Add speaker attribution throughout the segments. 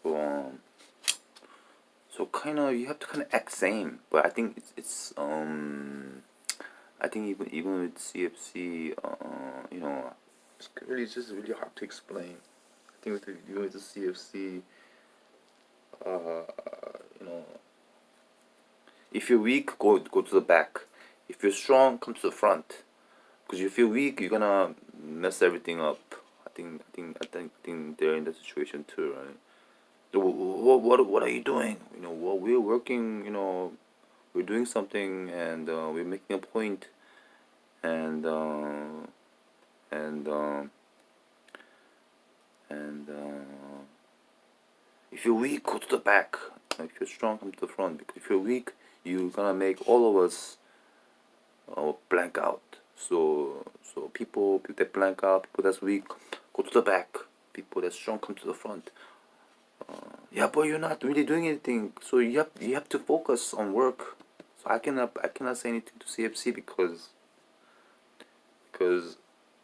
Speaker 1: Um, so kind of you have to kind of act same, but I think it's I think even with CFC, it's just really hard to explain. I think even with the CFC, uh, you know, if you're weak, go to the back. If you're strong, come to the front. Because if you're weak, you're gonna mess everything up. I think they're in that situation too, right? So what are you doing? Well, we're working. We're doing something, and we're making a point, and and and if you're weak, go to the back. If you're strong, come to the front. Because if you're weak, you're gonna make all of us blank out. So people that blank out, people that's weak, go to the back. People that's strong, come to the front. Yeah, but you're not really doing anything. So you have to focus on work. So I cannot say anything to CFC because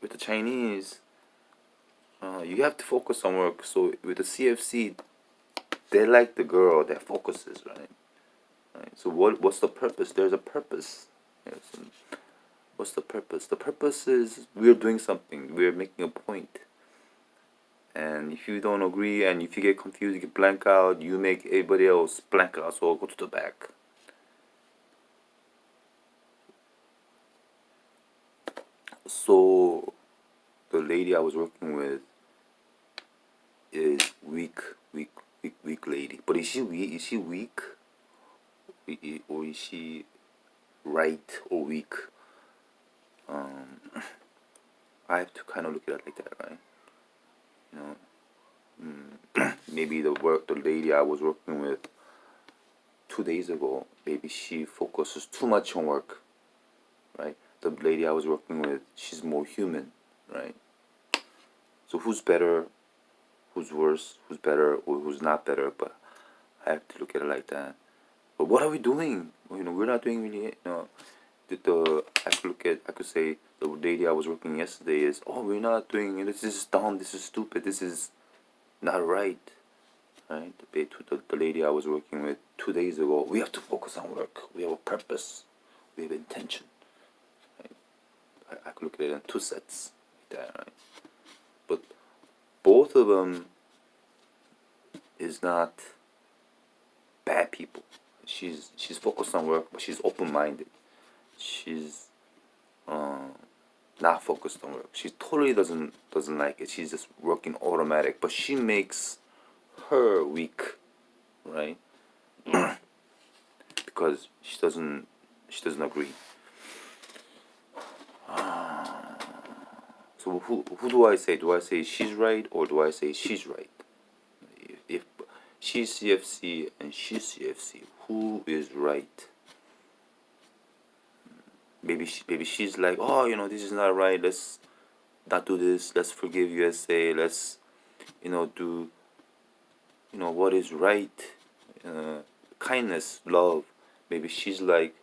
Speaker 1: with the Chinese, you have to focus on work. So with the CFC, they like the girl that focuses, right? Right. So what's the purpose? There's a purpose. Yes. And what's the purpose? The purpose is we're doing something. We're making a point. And if you don't agree and if you get confused, you get blank out, you make everybody else blank out, so go to the back. So the lady I was working with is weak lady. But is she weak? Is she weak? Or is she right or weak? I have to kind of look at it like that, right? You know, maybe the lady I was working with 2 days ago, maybe she focuses too much on work, right? The lady I was working with, she's more human, right? So who's better, who's worse, who's better, or who's not better? But I have to look at it like that. But what are we doing? We're not doing really. I could say the lady I was working yesterday is, oh, we're not doing. This is dumb. This is stupid. This is not right. Right? The lady I was working with 2 days ago, we have to focus on work. We have a purpose. We have intention. Right? I could look at it in two sets like that, right? But both of them is not bad people. She's focused on work, but she's open minded. She's not focused on work. She totally doesn't like it. She's just working automatic, but she makes her weak, right? Because she doesn't agree. So who do I say? Do I say she's right or do I say she's right? If she's CFC and she's CFC, who is right? Maybe she's like, oh, this is not right. Let's not do this. Let's forgive USA. Let's do what is right. Kindness, love. Maybe she's like,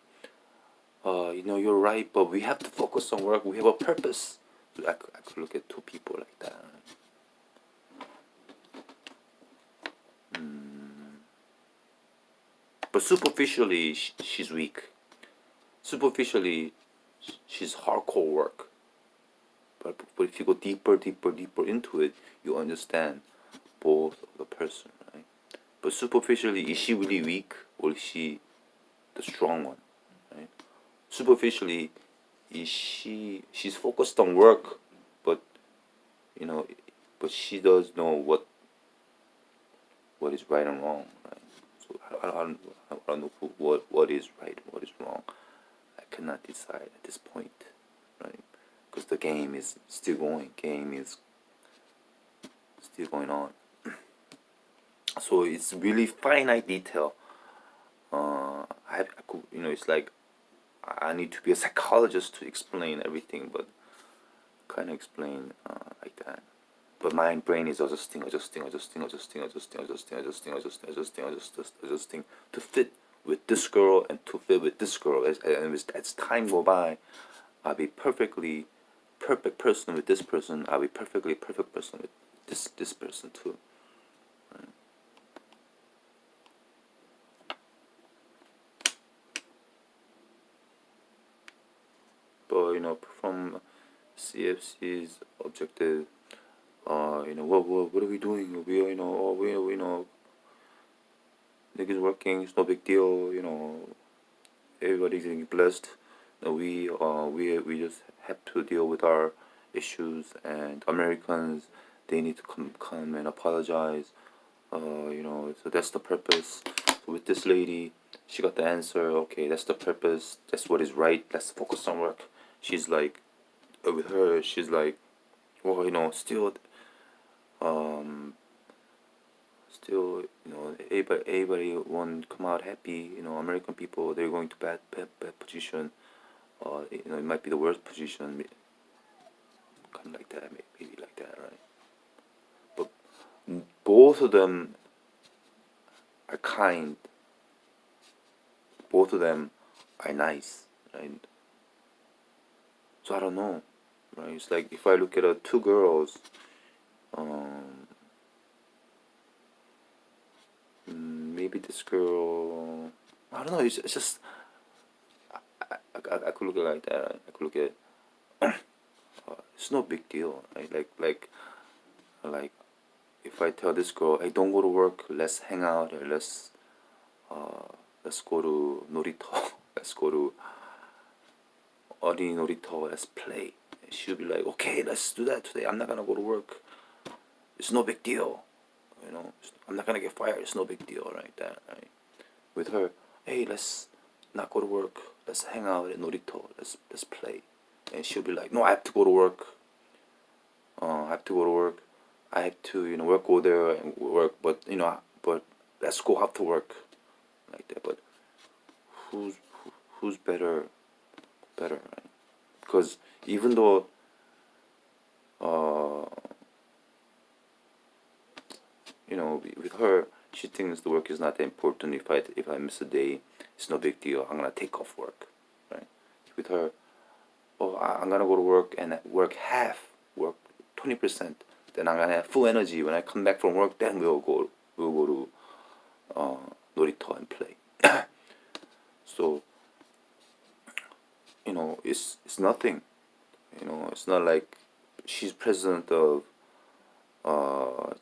Speaker 1: you're right, but we have to focus on work. We have a purpose. I could look at two people like that. But superficially, she's weak. Superficially, she's hardcore work. But if you go deeper into it, you understand both of the person, right? But superficially, is she really weak or is she the strong one, right? Superficially, she's focused on work, but you know, but she does know what is right and wrong, right? So I don't know what is right, what is wrong. I cannot decide at this point, right? Because the game is still going. Game is still going on. So it's really finite detail. I could, it's like I need to be a psychologist to explain everything, but kind of explain like that. But my brain is adjusting to fit with this girl and to fit with this girl. As time go by, I'll be perfectly perfect person with this person. I'll be perfectly perfect person with this person too. Right? from CFC's objective. What are we doing? Niggas working. It's no big deal. Everybody's getting blessed. We just have to deal with our issues, and Americans, they need to come and apologize. So that's the purpose. So with this lady, she got the answer. Okay, that's the purpose. That's what is right. Let's focus on work. She's like, with her, she's like, well, still, everybody won't come out happy. American people, they're going to bad position. It might be the worst position, kind of like that, maybe like that, right? But both of them are kind. Both of them are nice, right? So I don't know, right? It's like if I look at two girls, maybe this girl, I don't know. It's just I could look at it like that. Right? I could look at it's no big deal, right? Like if I tell this girl, hey, don't go to work, let's hang out, or let's go to 놀이터, let's go to 어린이 놀이터, let's play. She'll be like, okay, let's do that today. I'm not gonna go to work. It's no big deal, I'm not gonna get fired. It's no big deal, right? That, right? With her, hey, let's not go to work. Let's hang out at 놀이터. Let's play. And she'll be like, no, I have to go to work. I have to go to work. I have to, go there and work. But let's go out to work, like that. But who's better, right? Because even though, with her, she thinks the work is not that important. If I miss a day, it's no big deal. I'm gonna take off work, right? With her, I'm gonna go to work and work 20%. Then I'm gonna have full energy when I come back from work. Then we'll go to 놀이터 and play. So it's nothing. It's not like she's president of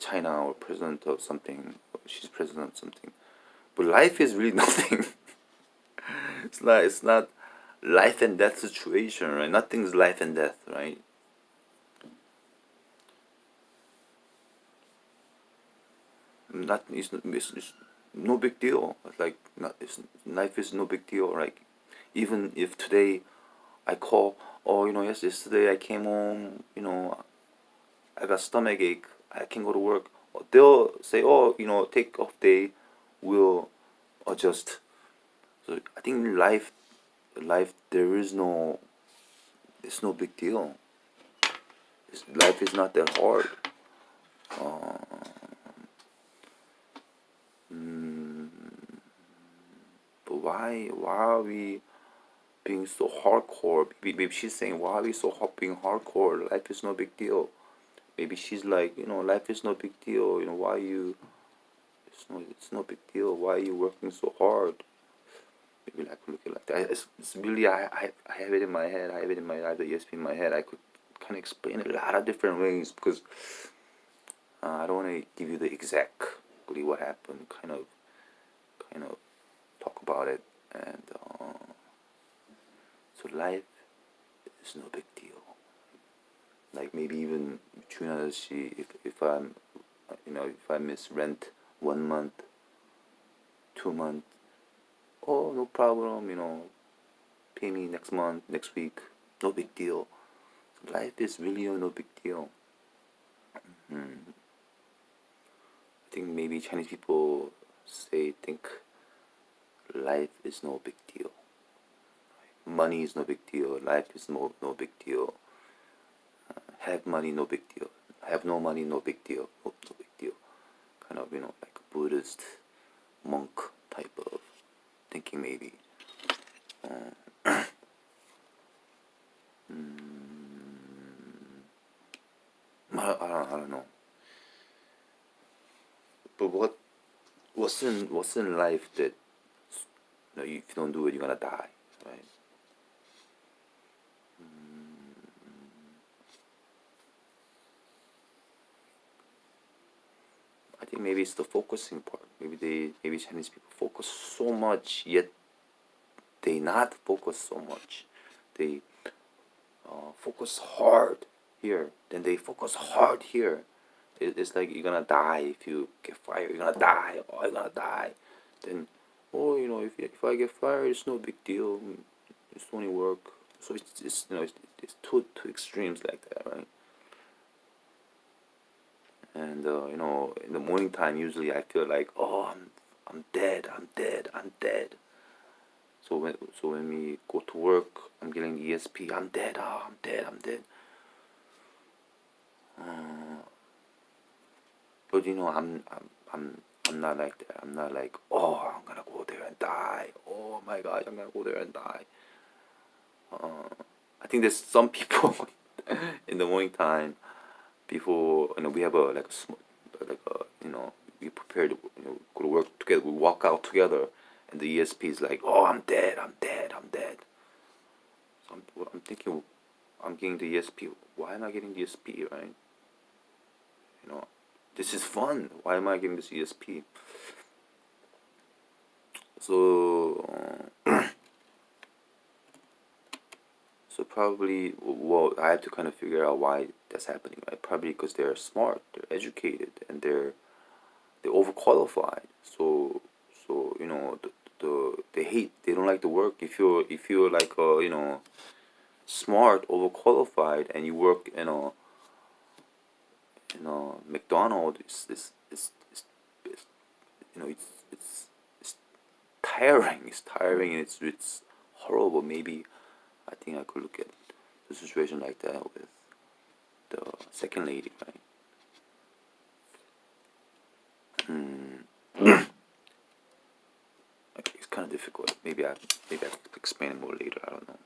Speaker 1: China or president of something. She's president of something. But life is really nothing. It's not life and death situation, right? Nothing's life and death, right? It's no big deal. Life is no big deal. Like even if today I call, yes, yesterday I came home, I got stomach ache, I can go to work. They'll say, take off day, we'll adjust. So I think life, it's no big deal. Life is not that hard. But why are we being so hardcore? Maybe she's saying, why are we being hardcore? Life is no big deal. Maybe she's like, life is no big deal. Why you? It's no big deal. Why are you working so hard? Maybe like look at it like that. It's really I have it in my head. I have the ESP in my head. I could kind of explain it a lot of different ways because I don't want to give you the exactly what happened. Kind of talk about it, and so life is no big deal. Like maybe even Juna, if I miss rent 1 month, 2 months, oh, no problem, pay me next month, next week, no big deal. So life is really no big deal. I think maybe Chinese people think life is no big deal. Money is no big deal. Life is no big deal. Have money, no big deal. Have no money, no big deal. No big deal. Kind of, like a Buddhist monk type of thinking, maybe. I don't know. But what's in life that if you don't do it, you're gonna die, right? think maybe it's the focusing part. Maybe Chinese people focus so much, yet they not focus so much. They focus hard here, then they focus hard here. It's like you're gonna die if you get fired. You're gonna die. Oh, you're gonna die. Then, oh, if I get fired, it's no big deal. It's only work. So it's two extremes like that, right? And in the morning time, usually I feel like, oh, I'm dead. I'm dead. I'm dead. So when we go to work, I'm getting the ESP. I'm dead. Oh, I'm dead. I'm dead. But I'm not like that. I'm not like, oh, I'm gonna go there and die. Oh my gosh, I'm gonna go there and die. I think there's some people in the morning time before we have we prepare to go to work together. We walk out together, and the ESP is like, oh, I'm dead. I'm dead. I'm dead. So I'm thinking, I'm getting the ESP. Why am I getting the ESP, right? This is fun. Why am I getting this ESP? So, so probably, well, I have to kind of figure out why that's happening, right? Probably because they're smart, they're educated, and they're overqualified. So they don't like the work. If you're like smart, overqualified, and you work McDonald's, it's it's tiring. It's tiring, and it's horrible. Maybe I think I could look at the situation like that with the second lady, right? Okay, it's kind of difficult. Maybe I explain it more later. I don't know.